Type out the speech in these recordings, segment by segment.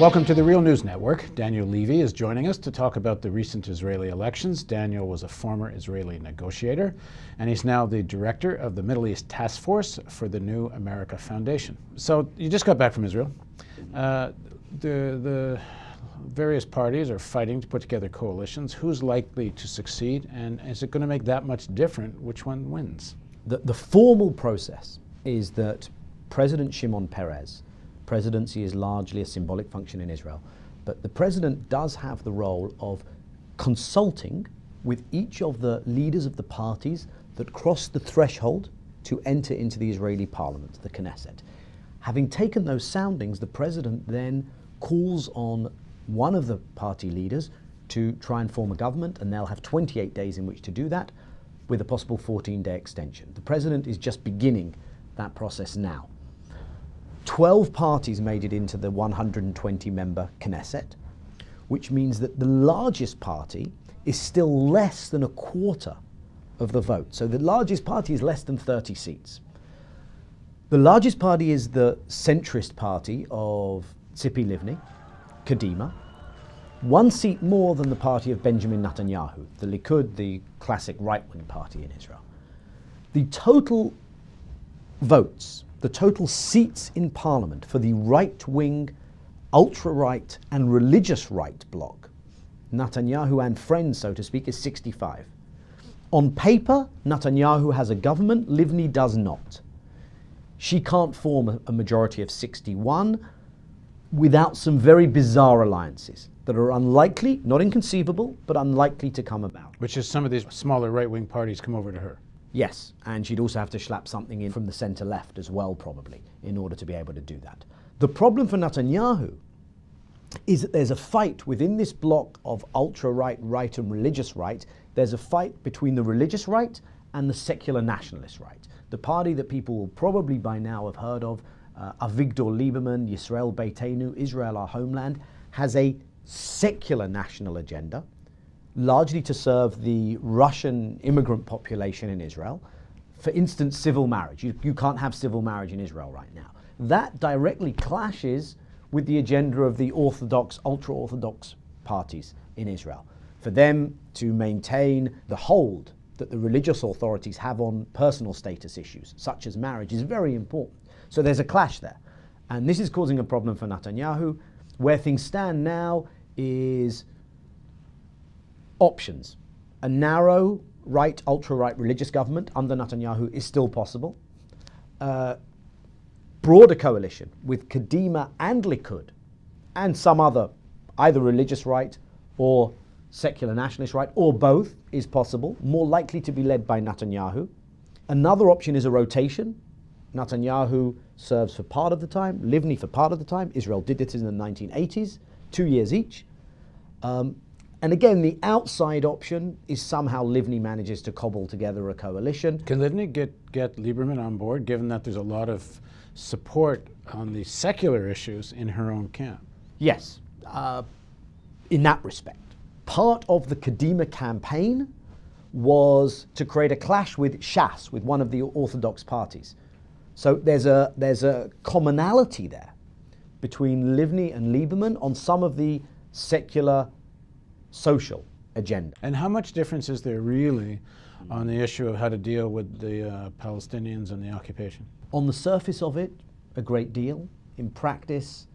Welcome to the Real News Network. Daniel Levy is joining us to talk about the recent Israeli elections. Daniel was a former Israeli negotiator, and he's now the director of the Middle East Task Force for the New America Foundation. So you just got back from Israel. The various parties are fighting to put together coalitions. Who's likely to succeed, and is it going to make that much different which one wins? The formal process is that President Shimon Peres, presidency is largely a symbolic function in Israel, but the president does have the role of consulting with each of the leaders of the parties that cross the threshold to enter into the Israeli parliament, the Knesset. Having taken those soundings, the president then calls on one of the party leaders to try and form a government, and they'll have 28 days in which to do that, with a possible 14-day extension. The president is just beginning that process now. 12 parties made it into the 120-member Knesset, which means that the largest party is still less than a quarter of the vote. So the largest party is less than 30 seats. The largest party is the centrist party of Tzipi Livni, Kadima, 1 seat more than the party of Benjamin Netanyahu, the Likud, the classic right-wing party in Israel. The total votes, the total seats in parliament for the right-wing, ultra-right and religious right bloc, Netanyahu and friends, so to speak, is 65. On paper, Netanyahu has a government, Livni does not. She can't form a majority of 61 without some very bizarre alliances that are unlikely, not inconceivable, but unlikely to come about. Which is some of these smaller right-wing parties come over to her. Yes, and she'd also have to schlep something in from the centre-left as well, probably, in order to be able to do that. The problem for Netanyahu is that there's a fight within this bloc of ultra-right, right and religious right. There's a fight between the religious right and the secular nationalist right. The party that people will probably by now have heard of, Avigdor Lieberman, Yisrael Beitenu, Israel Our Homeland, has a secular national agenda, largely to serve the Russian immigrant population in Israel. For instance, civil marriage. You can't have civil marriage in Israel right now. That directly clashes with the agenda of the Orthodox, ultra-Orthodox parties in Israel. For them to maintain the hold that the religious authorities have on personal status issues, such as marriage, is very important. So there's a clash there. And this is causing a problem for Netanyahu. Where things stand now is options. A narrow right, ultra-right religious government under Netanyahu is still possible. Broader coalition with Kadima and Likud and some other, either religious right or secular nationalist right, or both, is possible, more likely to be led by Netanyahu. Another option is a rotation. Netanyahu serves for part of the time, Livni for part of the time. Israel did this in the 1980s, 2 years each. And again, the outside option is somehow Livni manages to cobble together a coalition. Can Livni get Lieberman on board, given that there's a lot of support on the secular issues in her own camp? Yes, in that respect. Part of the Kadima campaign was to create a clash with Shas, with one of the Orthodox parties. So there's a commonality there between Livni and Lieberman on some of the secular social agenda. And how much difference is there really on the issue of how to deal with the Palestinians and the occupation? On the surface of it, a great deal. In practice,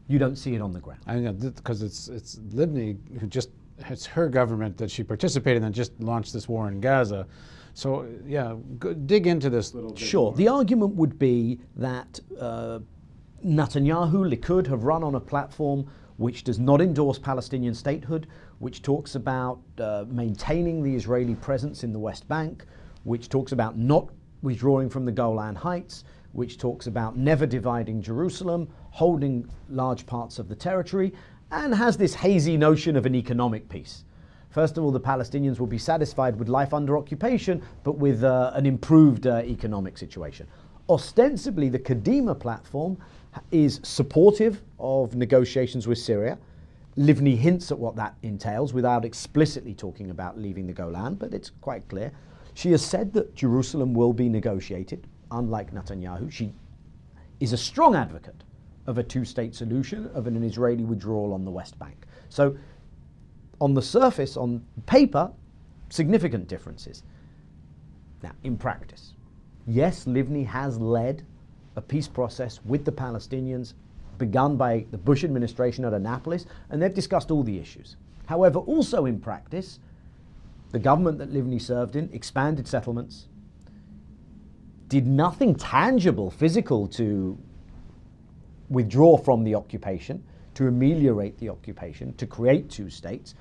you don't see it on the ground. I mean, because it's Livni who it's her government that she participated in and just launched this war in Gaza. So, yeah, dig into this a little bit. Sure. More. The argument would be that Netanyahu, Likud, have run on a platform which does not endorse Palestinian statehood, which talks about maintaining the Israeli presence in the West Bank, which talks about not withdrawing from the Golan Heights, which talks about never dividing Jerusalem, holding large parts of the territory, and has this hazy notion of an economic peace. First of all, the Palestinians will be satisfied with life under occupation, but with an improved economic situation. Ostensibly, the Kadima platform is supportive of negotiations with Syria. Livni hints at what that entails without explicitly talking about leaving the Golan, but it's quite clear. She has said that Jerusalem will be negotiated, unlike Netanyahu. She is a strong advocate of a two-state solution, of an Israeli withdrawal on the West Bank. So on the surface, on paper, significant differences. Now, in practice, yes, Livni has led a peace process with the Palestinians begun by the Bush administration at Annapolis, and they've discussed all the issues. However, also in practice, the government that Livni served in expanded settlements, did nothing tangible, physical to withdraw from the occupation, to ameliorate the occupation, to create two states,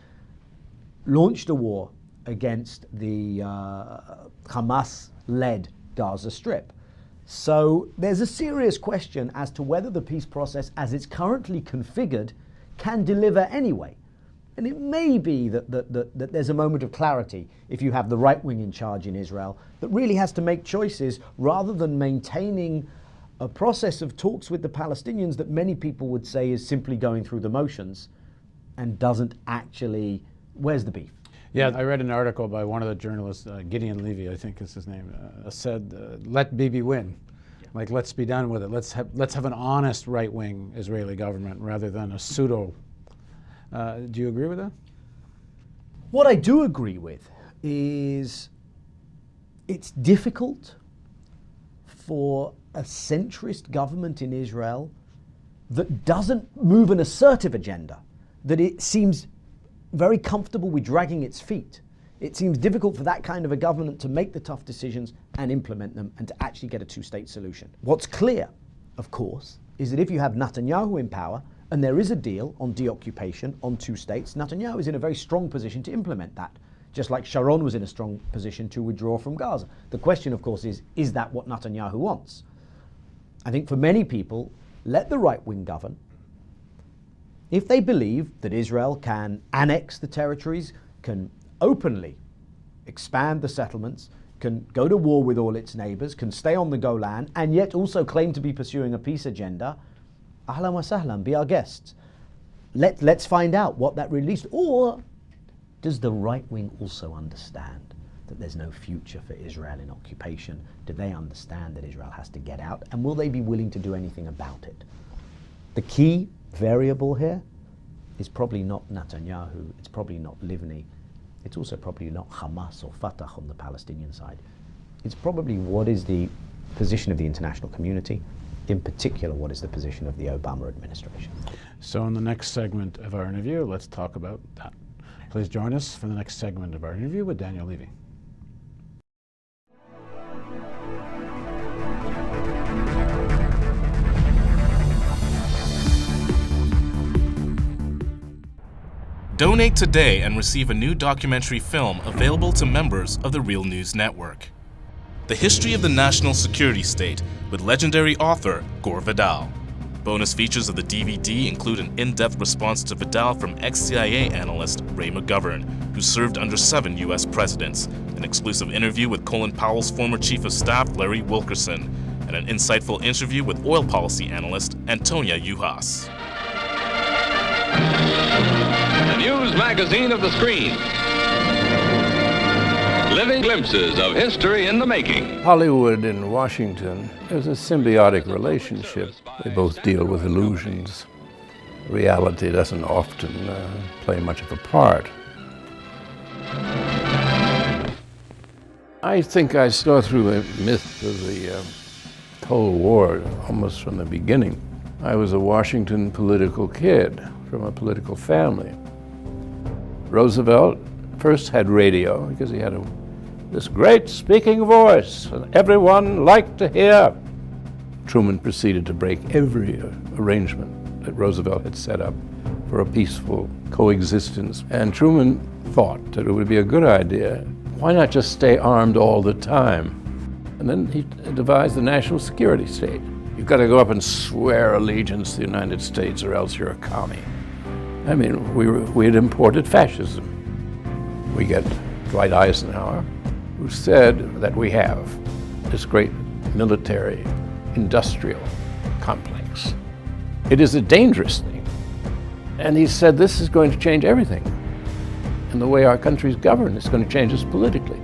launched a war against the Hamas-led Gaza Strip. So there's a serious question as to whether the peace process as it's currently configured can deliver anyway. And it may be that there's a moment of clarity if you have the right wing in charge in Israel that really has to make choices rather than maintaining a process of talks with the Palestinians that many people would say is simply going through the motions and doesn't actually, where's the beef? Yeah, I read an article by one of the journalists, Gideon Levy, I think is his name, said, let Bibi win. Yeah. Like, let's be done with it. Let's have an honest right-wing Israeli government rather than a pseudo. Do you agree with that? What I do agree with is it's difficult for a centrist government in Israel that doesn't move an assertive agenda, that it seems very comfortable with dragging its feet. It seems difficult for that kind of a government to make the tough decisions and implement them and to actually get a two-state solution. What's clear, of course, is that if you have Netanyahu in power and there is a deal on deoccupation, on two states, Netanyahu is in a very strong position to implement that, just like Sharon was in a strong position to withdraw from Gaza. The question, of course, is that what Netanyahu wants? I think for many people, let the right wing govern. If they believe that Israel can annex the territories, can openly expand the settlements, can go to war with all its neighbors, can stay on the Golan, and yet also claim to be pursuing a peace agenda, ahlan wa sahlan, be our guests. Let's find out what that released. Or does the right wing also understand that there's no future for Israel in occupation? Do they understand that Israel has to get out? And will they be willing to do anything about it? The key variable here is probably not Netanyahu, it's probably not Livni, it's also probably not Hamas or Fatah on the Palestinian side. It's probably what is the position of the international community, in particular what is the position of the Obama administration. So in the next segment of our interview, let's talk about that. Please join us for the next segment of our interview with Daniel Levy. Donate today and receive a new documentary film available to members of the Real News Network. The History of the National Security State with legendary author Gore Vidal. Bonus features of the DVD include an in-depth response to Vidal from ex-CIA analyst Ray McGovern, who served under 7 U.S. presidents, an exclusive interview with Colin Powell's former Chief of Staff Larry Wilkerson, and an insightful interview with oil policy analyst Antonia Juhas. The news magazine of the screen. Living glimpses of history in the making. Hollywood and Washington, there's a symbiotic relationship. They both deal with illusions. Reality doesn't often play much of a part. I think I saw through a myth of the Cold War almost from the beginning. I was a Washington political kid from a political family. Roosevelt first had radio because he had this great speaking voice and everyone liked to hear. Truman proceeded to break every arrangement that Roosevelt had set up for a peaceful coexistence. And Truman thought that it would be a good idea. Why not just stay armed all the time? And then he devised the national security state. You've got to go up and swear allegiance to the United States or else you're a commie. I mean, we had imported fascism. We get Dwight Eisenhower, who said that we have this great military industrial complex. It is a dangerous thing. And he said this is going to change everything. And the way our country's governed is going to change us politically.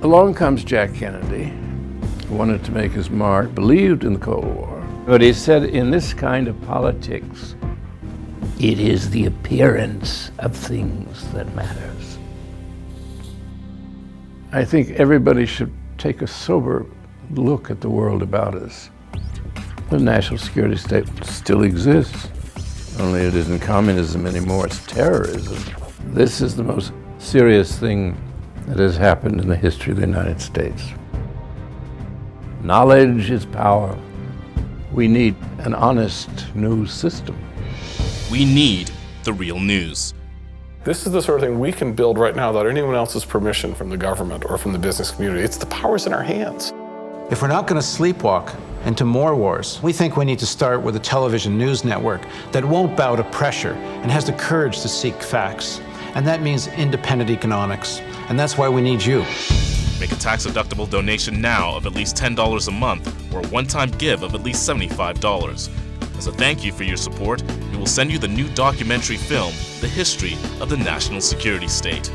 Along comes Jack Kennedy, who wanted to make his mark, believed in the Cold War, But he said, in this kind of politics, it is the appearance of things that matters. I think everybody should take a sober look at the world about us. The national security state still exists, only it isn't communism anymore, it's terrorism. This is the most serious thing that has happened in the history of the United States. Knowledge is power. We need an honest news system. We need the real news. This is the sort of thing we can build right now without anyone else's permission from the government or from the business community. It's the power's in our hands. If we're not going to sleepwalk into more wars, we think we need to start with a television news network that won't bow to pressure and has the courage to seek facts. And that means independent economics. And that's why we need you. Make a tax-deductible donation now of at least $10 a month or a one-time give of at least $75. As a thank you for your support, we will send you the new documentary film, The History of the National Security State.